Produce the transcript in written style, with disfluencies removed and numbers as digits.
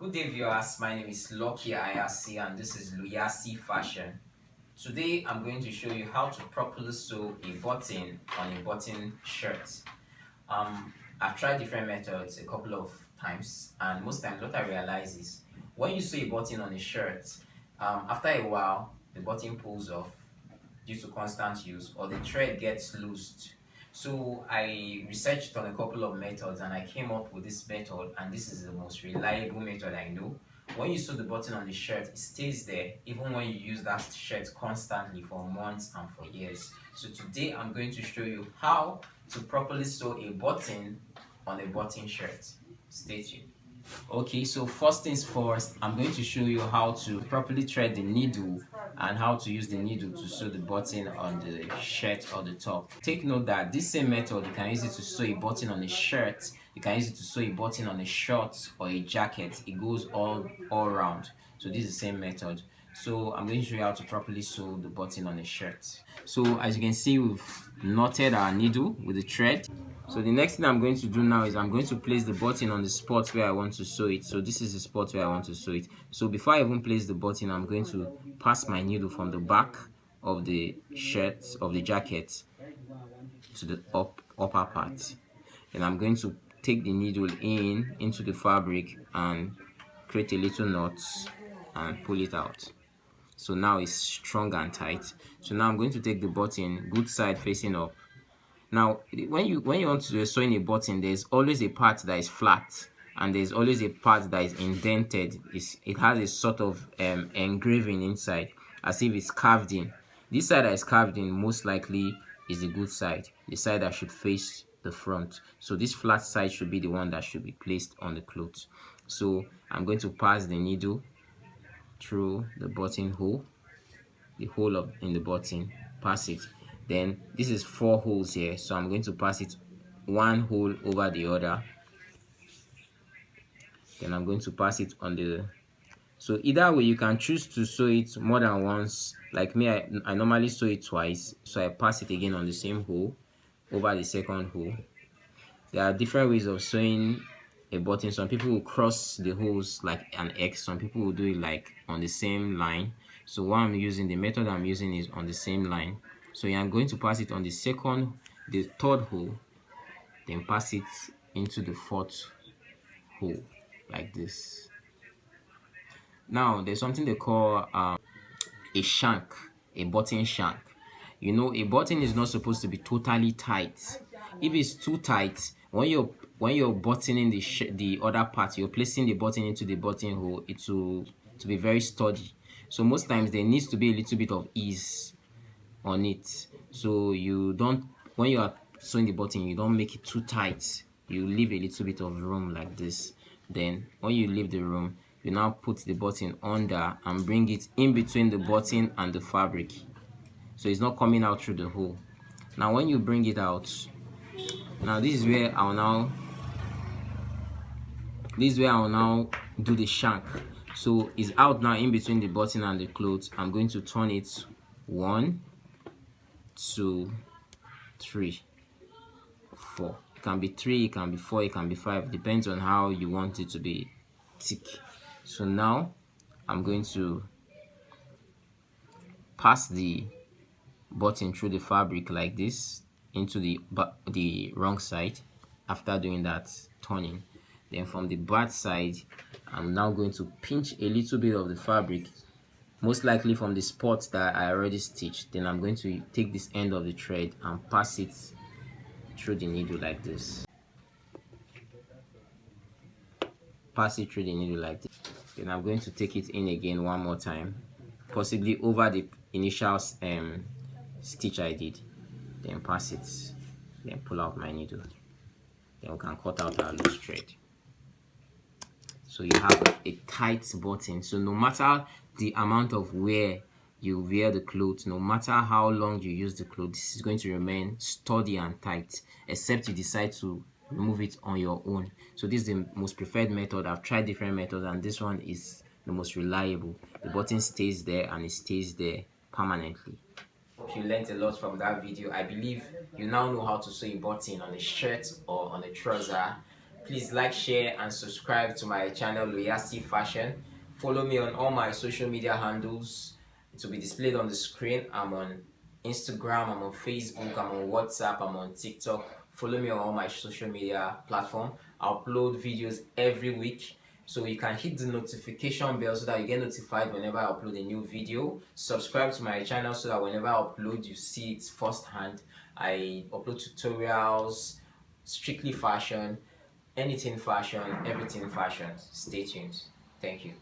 Good day viewers, my name is Lucky Ayasi and this is Luyasi Fashion. Today I'm going to show you how to properly sew a button on a button shirt. I've tried different methods a couple of times, and most times what I realize is when you sew a button on a shirt, after a while the button pulls off due to constant use or the thread gets loosed. So I researched on a couple of methods and I came up with this method, and this is the most reliable method I know. When you sew the button on the shirt, it stays there even when you use that shirt constantly for months and for years. So today I'm going to show you how to properly sew a button on a button shirt. Stay tuned. Okay, so first things first, I'm going to show you how to properly thread the needle and how to use the needle to sew the button on the shirt or the top. Take note that this same method, you can use it to sew a button on a shirt, you can use it to sew a button on a short or a jacket. It goes all around. So this is the same method. So I'm going to show you how to properly sew the button on a shirt. So as you can see, we've knotted our needle with the thread. So the next thing I'm going to do now is I'm going to place the button on the spot where I want to sew it. So this is the spot where I want to sew it. So before I even place the button, I'm going to pass my needle from the back of the shirt, of the jacket, to the upper part. And I'm going to take the needle into the fabric and create a little knot and pull it out. So now it's strong and tight. So now I'm going to take the button good side facing up. Now when you want to sew in a button, there's always a part that is flat and there's always a part that is indented. It has a sort of engraving inside, as if it's carved in. This side that is carved in most likely is the good side, the side that should face the front. So this flat side should be the one that should be placed on the clothes. So I'm going to pass the needle through the button hole, the hole in the button, pass it. Then this is 4 holes here, so I'm going to pass it one hole over the other. Then I'm going to pass it on the, so either way you can choose to sew it more than once. Like me, I normally sew it twice, so I pass it again on the same hole over the second hole. There are different ways of sewing a button. Some people will cross the holes like an X, some people will do it like on the same line. So what I'm using, the method I'm using is on the same line. So I'm going to pass it on the third hole, then pass it into the 4th hole like this. Now there's something they call a shank, a button shank. You know, a button is not supposed to be totally tight. If it's too tight, when you're buttoning the other part, you're placing the button into the button hole, it will be very sturdy. So most times there needs to be a little bit of ease on it. So you don't, when you are sewing the button, you don't make it too tight. You leave a little bit of room like this. Then when you leave the room, you now put the button under and bring it in between the button and the fabric, so it's not coming out through the hole. Now when you bring it out, now this is where I'll now do the shank. So it's out now in between the button and the clothes. I'm going to turn it 1, 2, 3, 4. It can be 3, it can be 4, it can be 5, depends on how you want it to be thick. So now I'm going to pass the button through the fabric like this into the wrong side. After doing that turning, then from the bad side, I'm now going to pinch a little bit of the fabric, most likely from the spots that I already stitched. Then I'm going to take this end of the thread and pass it through the needle like this. Pass it through the needle like this. Then I'm going to take it in again one more time, possibly over the initial stitch I did. Then pass it, then pull out my needle. Then we can cut out our loose thread. So you have a tight button. So no matter the amount of wear you wear the clothes, no matter how long you use the clothes, this is going to remain sturdy and tight, except you decide to remove it on your own. So this is the most preferred method. I've tried different methods and this one is the most reliable. The button stays there and it stays there permanently. Hope you learned a lot from that video. I believe you now know how to sew a button on a shirt or on a trouser. Please like, share, and subscribe to my channel Loyasi Fashion. Follow me on all my social media handles. It will be displayed on the screen. I'm on Instagram, I'm on Facebook, I'm on WhatsApp, I'm on TikTok. Follow me on all my social media platform. I upload videos every week. So you can hit the notification bell so that you get notified whenever I upload a new video. Subscribe to my channel so that whenever I upload, you see it firsthand. I upload tutorials, strictly fashion, anything fashion, everything fashion. Stay tuned. Thank you.